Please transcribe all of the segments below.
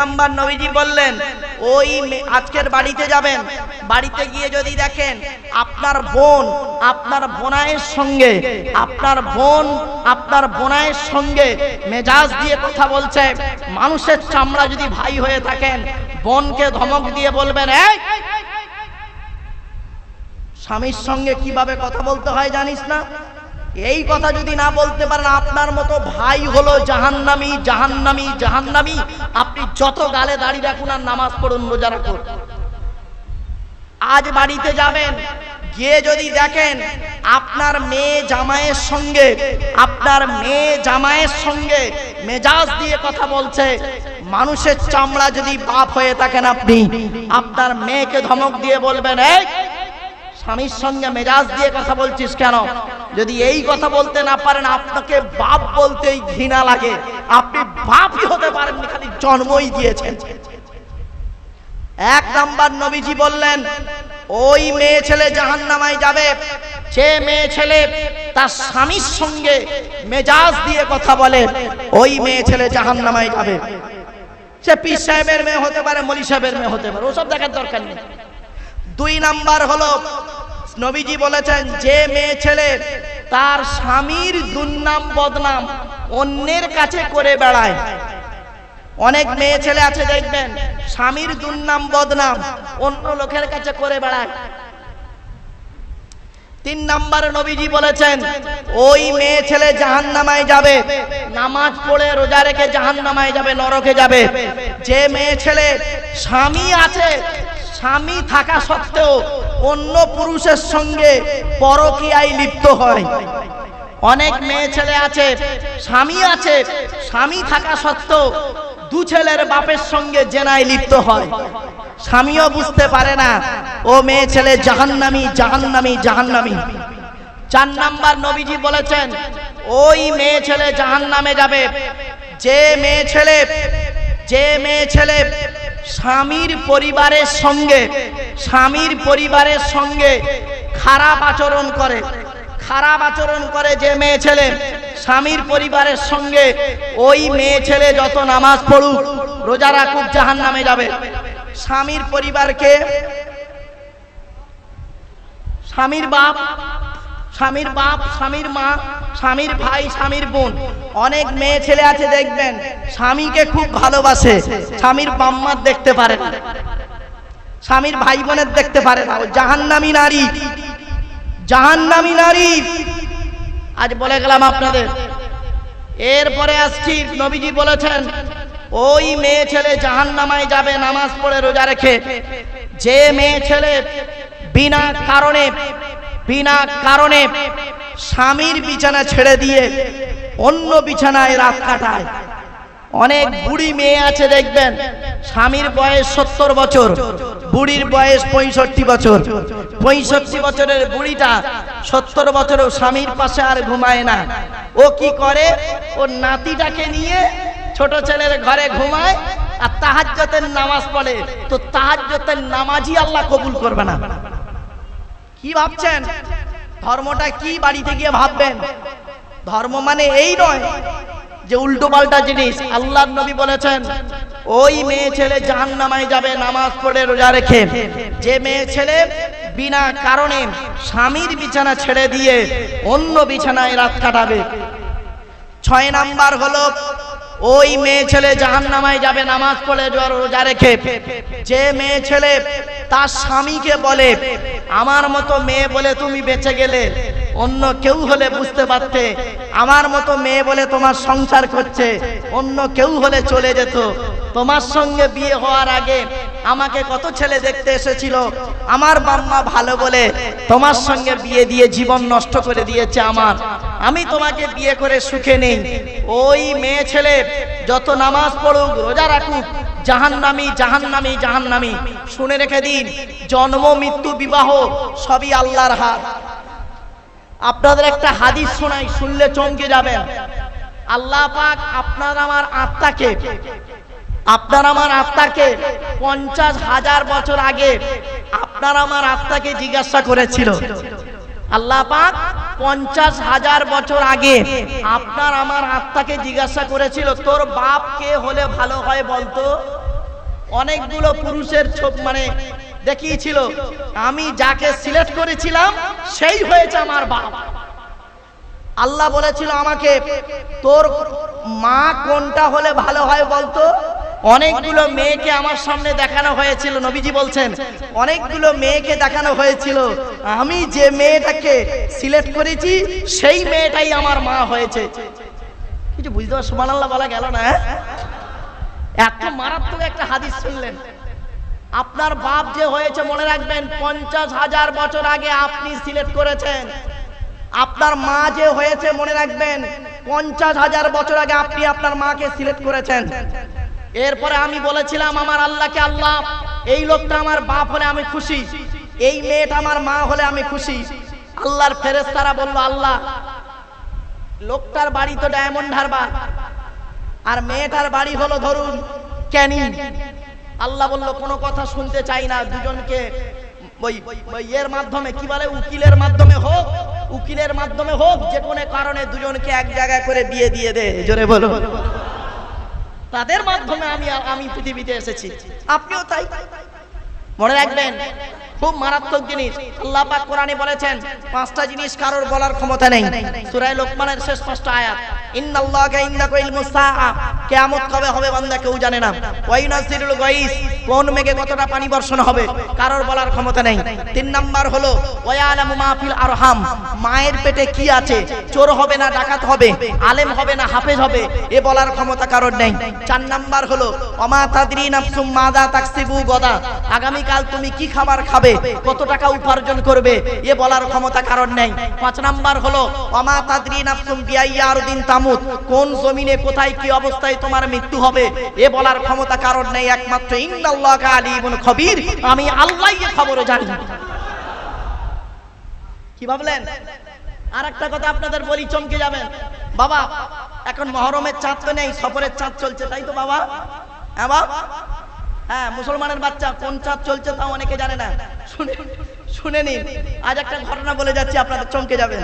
Number নবীজি বললেন ওই আজকের বাড়িতে যাবেন, বাড়িতে গিয়ে যদি দেখেন আপনার বোন আপনার বোনাইয়ের সঙ্গে আপনার বোনাইয়ের সঙ্গে মেজাজ দিয়ে কথা বলছে, মানুষের চামড়া যদি ভাই হয়ে থাকেন বোনকে ধমক দিয়ে বলবেন, এই স্বামীর সঙ্গে কিভাবে কথা বলতে হয় জানিস না? এই কথা যদি না বলতে পারেন আপনার মতো ভাই হলো জাহান্নামী জাহান্নামী জাহান্নামী। আপনি যত গালে দাড়ি রাখুন আর নামাজ পড়ুন, রোজা রাখুন। আজ বাড়িতে যাবেন, গিয়ে যদি দেখেন আপনার মেয়ে জামাইয়ের সঙ্গে মেজাজ দিয়ে কথা বলছে, মানুষের চামড়া যদি বাপ হয়ে থাকেন আপনি আপনার মেয়েকে ধমক দিয়ে বলবেন, এই স্বামীর সঙ্গে মেজাজ দিয়ে কথা বলছিস কেন? যদি এই কথা বলতে না পারেন আপনাকে বাপ বলতেই ঘৃণা লাগে। আপনি বাপই হতে পারেন, খালি জন্মই দিয়েছেন। এক নাম্বার নবীজি বললেন ওই মেয়ে ছেলে জাহান্নামায় যাবে যে মেয়ে ছেলে তার স্বামীর সঙ্গে মেজাজ দিয়ে কথা বলে, ওই মেয়ে ছেলে জাহান্নামায় যাবে। সে পীর সাহেবের মেয়ে হতে পারে, মলি সাহেবের মেয়ে হতে পারে, ওসব দেখার দরকার নেই। দুই নাম্বার হলো নবীজি বলেছেন যে মেয়ে ছেলে তার স্বামীর দুর্নাম বদনাম অন্যের কাছে করে বেড়ায়। অনেক মেয়ে ছেলে আছে দেখবেন স্বামীর দুর্নাম বদনাম অন্য লোকের কাছে করে বেড়ায়। তিন নাম্বার নবীজি বলেছেন ওই মেয়ে ছেলে জাহান্নামায় যাবে, নামাজ পড়ে রোজা রেখে জাহান্নামায় যাবে, নরকে যাবে। যে মেয়ে ছেলে স্বামী আছে, স্বামী থাকা সত্ত্বেও অন্য পুরুষের সঙ্গে পরকীয়ায় লিপ্ত হয়। অনেক মেয়ে ছেলে আছে স্বামী থাকা সত্ত্বেও দু ছেলের বাপের সঙ্গে জেনায় লিপ্ত হয়, স্বামীও বুঝতে পারে না। ও মেয়ে ছেলে জাহান্নামী জাহান্নামী জাহান্নামী। চার নাম্বার নবীজি বলেছেন ওই মেয়ে ছেলে জাহান্নামে যাবে যে মেয়ে ছেলে স্বামীর পরিবারের সঙ্গে খারাপ আচরণ করে যে মেয়ে ছেলে স্বামীর পরিবারের সঙ্গে, ওই মেয়ে ছেলে যত নামাজ পড়ুক রোজা রাখুক জাহান্নামে যাবে। স্বামীর পরিবারকে স্বামীর বাপ, স্বামীর মা, স্বামীর ভাই, স্বামীর বোন। অনেক মেয়ে ছেলে আছে দেখবেন স্বামীকে খুব ভালোবাসে, স্বামীর বাম্মার দেখতে পারে না, স্বামীর ভাই বোনের দেখতে পারে না, জাহান্নামী নারী জাহান্নামী নারী। আজ বলে গেলাম আপনাদের। এরপরে আসছি নবীজি বলেছেন ওই মেয়ে ছেলে জাহান্নামায় যাবে নামাজ পড়ে রোজা রেখে যে মেয়ে ছেলে বিনা কারণে স্বামীর বিছানা ছেড়ে দিয়ে অন্য বিছানায় রাত কাটায়। অনেক বুড়ি মেয়ে আছে দেখবেন স্বামীর বয়স 70 বছর, বুড়ির বয়স 65 বছর। 65 বছরের বুড়িটা 70 বছরেও স্বামীর পাশে আর ঘুমায় না। ও কি করে, ও নাতিটাকে নিয়ে ছোট ছেলের ঘরে ঘুমায় আর তাহাজ্জুদের নামাজ পড়ে। তো তাহাজ্জুদের নামাজই আল্লাহ কবুল করবে না। কি ভাবছেন ধর্মটা কি? বাড়িতে গিয়ে ভাববেন। ধর্ম মানে এই নয় যে উল্টো পাল্টা জিনিস। আল্লাহর নবী বলেছেন ওই মেয়ে ছেলে জাহান্নামায় যাবে নামাজ পড়ে রোজা রেখে যে মেয়ে ছেলে বিনা কারণে স্বামীর বিছানা ছেড়ে দিয়ে অন্য বিছানায় রাত কাটাবে। 6 নাম্বার হলো ওই মেয়ে ছেলে জাহান্নামায় যাবে নামাজ পড়ে রোজা রেখে যে মেয়ে ছেলে তার স্বামীকে বলে, আমার মতো মেয়ে বলে তুমি বেঁচে গেলে, অন্য কেউ হলে বুঝতে পারতে, আমার মতো মেয়ে বলে তোমার সংসার করছে, অন্য কেউ হলে চলে যেত। তোমার সঙ্গে বিয়ে হওয়ার আগে আমাকে কত ছেলে দেখতে এসেছিল, আমার বাম্মা ভালো বলে তোমার সঙ্গে বিয়ে দিয়ে জীবন নষ্ট করে দিয়েছে আমার, আমি তোমাকে বিয়ে করে সুখে নেই। ওই মেয়ে ছেলে যত নামাজ পড়ুক রোজা রাখুক জাহান্নামী জাহান্নামী জাহান্নামী। শুনে রেখে দিন, জন্ম মৃত্যু বিবাহ সবই আল্লাহর হাত। আপনাদের একটা হাদিস শোনাই, শুনলে চমকে যাবেন। আল্লাহ পাক আপনার আমার আত্মাকে 50,000 বছর আগে আপনার আমার আত্মাকে জিজ্ঞাসা করেছিল। আল্লাহ পাক 50,000 বছর আগে আপনার আমার আত্মাকে জিজ্ঞাসা করেছিল তোর বাপ কে হলে ভালো হয় বলতো। অনেকগুলো পুরুষের মানে দেখিয়েছিল, আমি যাকে সিলেক্ট করেছিলাম সেই হয়েছে আমার বাপ। আল্লাহ বলেছিল আমাকে, তোর মা কোনটা হলে ভালো হয় বলতো। অনেকগুলো মেয়েকে আমার সামনে দেখানো হয়েছিল, নবীজি বলছেন অনেকগুলো মেয়েকে দেখানো হয়েছিল, আমি যে মেয়েটাকে সিলেক্ট করেছি সেই মেয়েটাই আমার মা হয়েছে। কিছু বুঝতে পারছো? সুবহানাল্লাহ বলা গেল না? এত মারাত্মক একটা হাদিস শুনলেন। আপনার বাপ যে হয়েছে মনে রাখবেন 50,000 বছর আগে আপনি সিলেক্ট করেছেন। আপনার মা যে হয়েছে মনে রাখবেন 50,000 বছর আগে আপনি আপনার মাকে সিলেক্ট করেছেন। এরপরে আমি বলেছিলাম আমার আল্লাহকে, আল্লাহ এই লোকটা আমার বাপ হলে আমি খুশি, এই মেয়েটা আমার মা হলে আমি খুশি। আল্লাহর ফেরেশতারা বলল, আল্লাহ লোকটার বাড়ি তো ডায়মন্ড হারবার আর মেয়েটার বাড়ি হলো ধরুন ক্যানিং। আল্লাহ বলল কোনো কথা শুনতে চাই না, দুজনকে ওই এর মাধ্যমে কি বলে উকিলের মাধ্যমে হোক যে কোনো কারণে দুজনকে এক জায়গায় করে বিয়ে দিয়ে দে। জোরে বলো। তাদের মাধ্যমে আমি পৃথিবীতে এসেছি, আপনিও তাই। মনে রাখবেন খুব মারাত্মক জিনিস। আল্লাহ পাক কোরআনে বলেছেন 5টা জিনিস কারোর বলার ক্ষমতা নেই। সূরা লোকমানের শেষ 5টা আয়াত, ইন্নাল্লাহা ইনদাহু ইলমুস সাআ, কিয়ামত কবে হবে বান্দা কেউ জানে না। ওয়া ইউনাজিলুল গায়স, কোন মেঘে কতটা পানি বর্ষণ হবে কারোর বলার ক্ষমতা নেই। 3 নাম্বার হলো ওয়া ইয়ালামু মা ফিল আরহাম, মায়ের পেটে কি আছে, চোর হবে না ডাকাত হবে, আলেম হবে না হাফেজ হবে, এ বলার ক্ষমতা কারোর নেই। 4 নাম্বার হলো ওমা তাদরি নাফসুম মাযা তাকসিবু গাদা, আগামী কাল তুমি কি খাবার খাবে, কত টাকা উপার্জন করবে, এ বলার ক্ষমতা কারণ নেই। 5 নাম্বার হলো ওমা তাদরি নাফসুম বিআইয়ি আরদিন তামুত, কোন জমিনে কোথায় কি অবস্থায় তোমার মৃত্যু হবে, এ বলার ক্ষমতা কারণ নেই। একমাত্র ইন্নাল্লাহা আলিমুন খবীর, আমি আল্লাহই এ খবর জানি। কি ভাবলেন? আর একটা কথা আপনাদের বলি, চমকে যাবেন। বাবা এখন মহরমের চাঁদ তো নেই, সফরের চাঁদ চলছে, তাই তো বাবা? হ্যাঁ বাবা, হ্যাঁ মুসলমানের বাচ্চা কোন চাঁদ চলছে তাও অনেকে জানে না। শুনে নিন, আজ একটা ঘটনা বলে যাচ্ছি, আপনাদের চমকে যাবেন।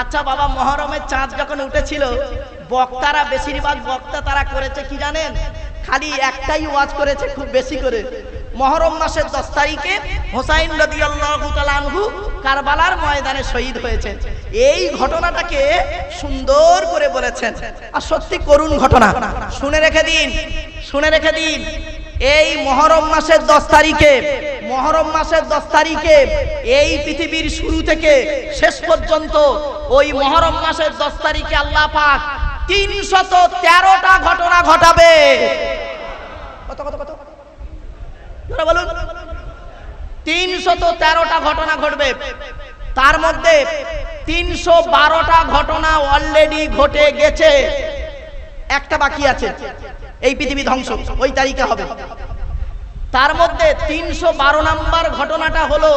আচ্ছা বাবা, মহরমের চাঁদ যখন উঠেছিল, বক্তারা বেশিরভাগ বক্তা তারা করেছে কি জানেন? খালি একটাই ওয়াজ করেছে খুব বেশি করে। মহরম মাসের 10 তারিখে হুসাইন রাদিয়াল্লাহু তাআলা আনহু কারবালার ময়দানে শহীদ হয়েছে, এই ঘটনাটাকে সুন্দর করে বলেছেন। আর সত্যি করুণ ঘটনা, শুনে রেখে দিন। এই মহরম মাসের 10 তারিখে এই পৃথিবীর শুরু থেকে শেষ পর্যন্ত ওই মহরম মাসের 10 তারিখে আল্লাহ পাক 313টা ঘটনা ঘটাবে। কত বলুন? 313টা ঘটনা ঘটবে। তার মধ্যে 312টা ঘটনা অলরেডি ঘটে গেছে, একটা বাকি আছে, এই পৃথিবী ধ্বংস ওই তারিখে হবে। তার মধ্যে 312 নম্বর ঘটনাটা হলো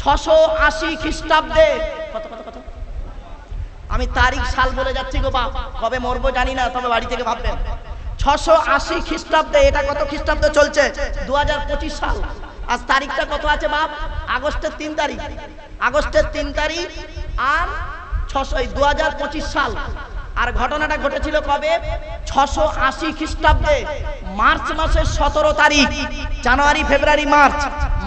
680 খ্রিস্টাব্দে। কত আমি তারিখ সাল বলে যাচ্ছি গো বাপ, কবে মরবো জানি না, তবে বাড়ি থেকে ভাববেন 680 খ্রিস্টাব্দে। এটা কত খ্রিস্টাব্দ চলছে? 2025 সাল। আজ তারিখটা কত আছে বাপ? আগস্টের 3 তারিখ। আর 2025 সাল। আর ঘটনাটা ঘটেছিল কবে? 680 খ্রিস্টাব্দে মার্চ মাসের 17 তারিখ। জানুয়ারি ফেব্রুয়ারি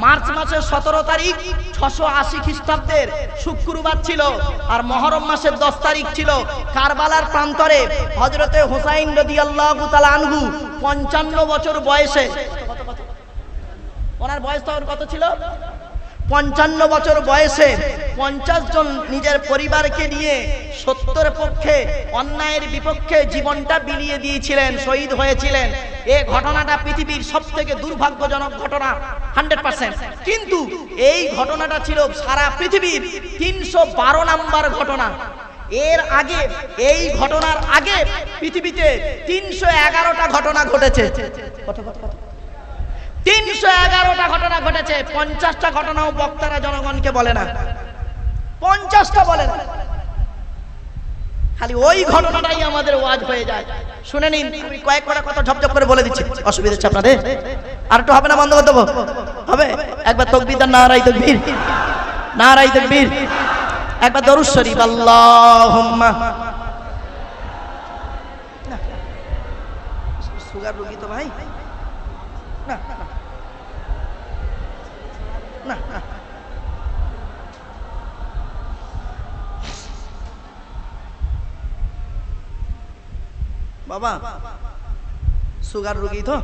মার্চ মাসের 17 তারিখ 680 খ্রিস্টাব্দের শুক্রবার ছিল। আর মহরম মাসের 10 তারিখ ছিল। কারবালার প্রান্তরে হযরতে হুসাইন রাদিয়াল্লাহু তাআলা আনহু 55 বছর বয়সে, ওনার বয়স তখন কত ছিল? 55 বছর বয়সে 50 জন নিজের পরিবারকে নিয়ে সত্যের পক্ষে অন্যায়ের বিপক্ষে জীবনটা বিলিয়ে দিয়েছিলেন, শহীদ হয়েছিলেন। এই ঘটনাটা পৃথিবীর সবথেকে দুর্ভাগ্যজনক ঘটনা 100%। কিন্তু এই ঘটনাটা ছিল সারা পৃথিবীর 312 নম্বর ঘটনা। এর আগে, এই ঘটনার আগে পৃথিবীতে 311টা ঘটনা ঘটেছে। কত 311টা ঘটনা ঘটেছে। 50টা ঘটনাও বক্তারা জনগণকে বলে না, 50টা বলে না, খালি ওই ঘটনাটাই আমাদের ওয়াজ হয়ে যায়। শুনে নিন, আমি কয়েকটা কথা ঝপঝপ করে বলে দিচ্ছি, অসুবিধা হচ্ছে আপনাদের? আর একটু হবে না, বন্ধ করে দেবো? হবে? একবার তাকবীর, নারায়ে তাকবীর, একবার দরুদ শরীফ, আল্লাহুম্মা। সুগার রোগী তো ভাই, না না না, বাবা সুগার রোগী তো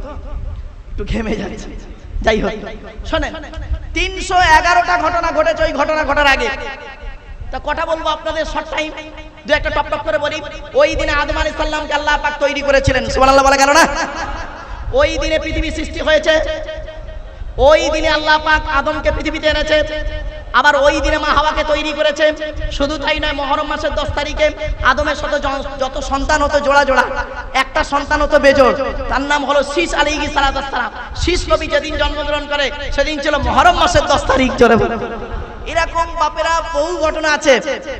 একটু ঘেমে যাচ্ছে। যাই হোক শোনেন, 311টা ঘটনা ঘটেছে ওই ঘটনা ঘটার আগে। তা কটা বলবো আপনাদের, শর্ট টাইম দু একটা টপ টপ করে বলি। ওই দিনে আদম আলাইহিস সালামকে আল্লাহ পাক তৈরি করেছিলেন, সুবহানাল্লাহ বলা গেল না? ওই দিনে পৃথিবী সৃষ্টি হয়েছে, ওই দিনে আল্লাহ পাক আদমকে পৃথিবীতে এনেছে, আবার ওই দিনে মা হাওয়াকে তৈরি করেছে। শুধু তাই নয়, মুহররম মাসের 10 তারিখে আদমের সাথে যত সন্তান হতো জোড়া জোড়া, একটা সন্তান হতো বেজোড়, তার নাম হলো শীষ আলাইহিস সালাম। শীষ নবী যেদিন জন্মগ্রহণ করে সেদিন ছিল মুহররম মাসের 10 তারিখ। জোরে বলে। এরকম বাপেরা বহু ঘটনা আছে,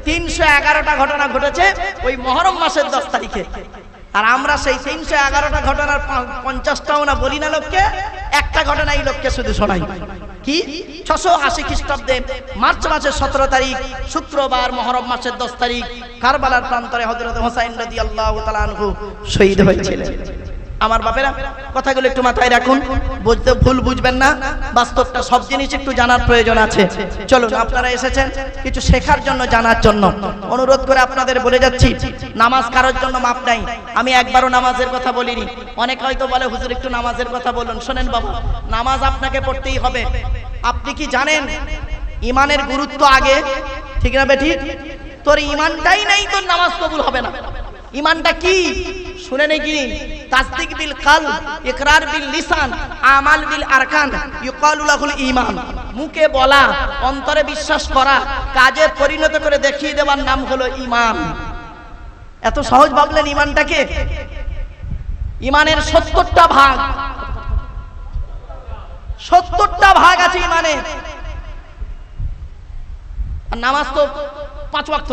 311টা ঘটনা ঘটেছে ওই মুহররম মাসের 10 তারিখে। আর আমরা সেই 311টা ঘটনার 50টাও না বলি না লোককে, একটা ঘটনা এই লোককে শুধু শোনাই। কি 680 খ্রিস্টাব্দে মার্চ মাসের 17 তারিখ শুক্রবার মুহররম মাসের 10 তারিখ কারবালার প্রান্তরে হযরত হুসাইন রাদিয়াল্লাহু তাআলা আনহু শহীদ হয়েছিলেন। আমার বাপেরা কথাগুলো একটু মাথায় রাখুন, বুঝতে ভুল বুঝবেন না, বাস্তবটা সব জিনিস একটু জানার প্রয়োজন আছে। চলুন, আপনারা এসেছেন কিছু শেখার জন্য, জানার জন্য। অনুরোধ করে আপনাদের বলে যাচ্ছি, নামাজ কারোর জন্য মাপ নাই। আমি একবারও নামাজের কথা বলিনি। অনেকে হয়তো বলে হুজুর একটু নামাজের কথা বলুন। শোনেন বাবা, নামাজ আপনাকে পড়তেই হবে। আপনি কি জানেন ইমানের গুরুত্ব আগে? ঠিক না বেঠিক? তোর ইমানটাই নেই, তোর নামাজ কবুল হবে না। ইমানটা কি শুনে নাকি? তাসদিক বিল কলব, ইকরার বিল লিসান, আমাল বিল আরকান, ইউকালু লাহুল ঈমান। মুখে বলা, অন্তরে বিশ্বাস করা, কাজে পরিণত করে দেখিয়ে দেওয়ার নাম হলো ঈমান। এত সহজ ভাবলেন ঈমানটাকে? ঈমানের 70টা ভাগ, 70টা ভাগ আছে ঈমানের। আর নামাজ তো 5 ওয়াক্ত,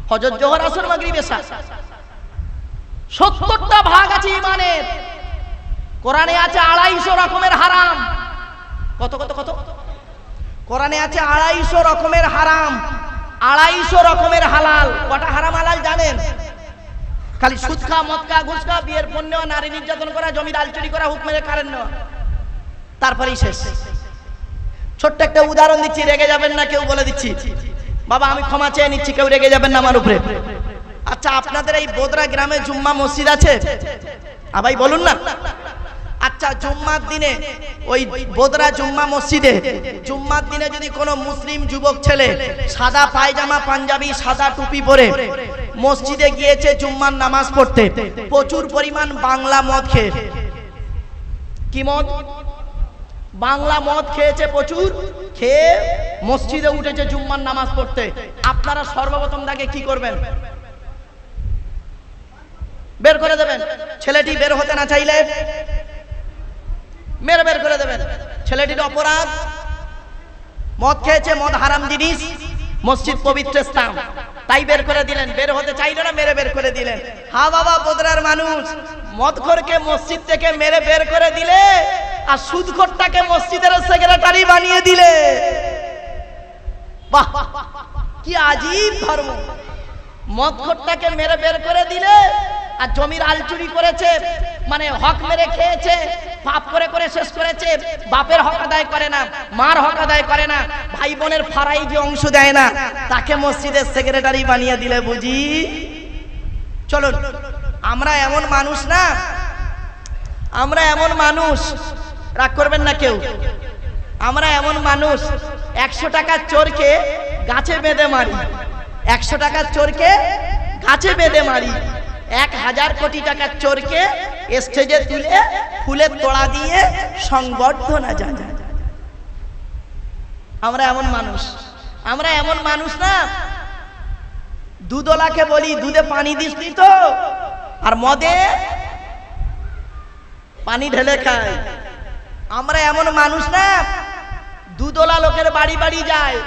ফজর, জোহর, আসর, মাগরিব, এশা। 70টা ভাগ আছে ঈমানের। কোরআনে আছে 250 রকমের হারাম। কত কত কত? কোরআনে আছে 250 রকমের হারাম, 250 রকমের হালাল। কটা হারাম হালাল জানেন? খালি সুদ খা, মদ খা, ঘুষ খা, বিয়ের পণ নেওয়া, নারী নির্যাতন করা, জমি ডাল চুরি করা, হুক মেরে কারেন্ট নেওয়া, তারপরেই শেষ। ছোট্ট একটা উদাহরণ দিচ্ছি, রেগে যাবেন না কেউ, বলে দিচ্ছি। বাবা আমি ক্ষমা চেয়ে নিচ্ছি, কেউ রেগে যাবেন না আমার উপরে। আচ্ছা, আপনাদের এই বোদরা গ্রামে জুম্মা মসজিদ আছে? ভাই বলুন না। আচ্ছা, জুম্মার দিনে ওই বোদরা জুম্মা মসজিদে জুম্মার দিনে যদি কোনো মুসলিম যুবক ছেলে সাদা পায়জামা, পাঞ্জাবি, সাদা টুপি পরে মসজিদে গিয়েছে জুম্মার নামাজ পড়তে, প্রচুর পরিমাণ বাংলা মদ খেয়ে, কি মদ? বাংলা মদ খেয়েছে, প্রচুর খেয়ে মসজিদে উঠেছে জুম্মার নামাজ পড়তে, আপনারা সর্বপ্রথম তাকে কি করবেন? বের করে দেবেন। ছেলেটি বের হতে না চাইলে মেরে বের করে দেবেন। ছেলেটির অপরাধ, মদ খেয়েছে, মদ হারাম জিনিস, মসজিদ পবিত্র স্থান, তাই বের করে দিলেন। বের হতে চাইলো না, মেরে বের করে দিলেন। হা বাবা, বোদরার মানুষ মদখোরকে মসজিদ থেকে মেরে বের করে দিলে, আর সুদখোরটাকে মসজিদের সেক্রেটারি বানিয়ে দিলে। বাহ, কি আজীব ধর্ম! মদখোরটাকে মেরে বের করে দিলে, আর জমির আল চুরি করেছে, মানে হক মেরে খেয়েছে, পাপ করে করে শেষ করেছে, বাপের হক আদায় করে না, মার হক আদায় করে না, ভাই বোনের ফারাই যে অংশ দেয় না, তাকে মসজিদের সেক্রেটারি বানিয়ে দিলে বুঝি। চলুন, আমরা এমন মানুষ না, আমরা এমন মানুষ, রাগ করবেন না কেউ, আমরা এমন মানুষ 100 টাকার চোরকে গাছে বেঁধে মারি, 100 টাকার চোরকে গাছে বেঁধে মারি, 1000 কোটি টাকার চোরকে স্টেজে তুলে ফুলের তোড়া দিয়ে সংবর্ধনা জানাই। আমরা এমন মানুষ, আমরা এমন মানুষ না। দুধওয়ালাকে বলি দুধে পানি দিসনি তো, আর মদে পানি ঢেলে খায়। আমরা এমন মানুষ না, দুধওয়ালা লোকের বাড়ি বাড়ি যায়,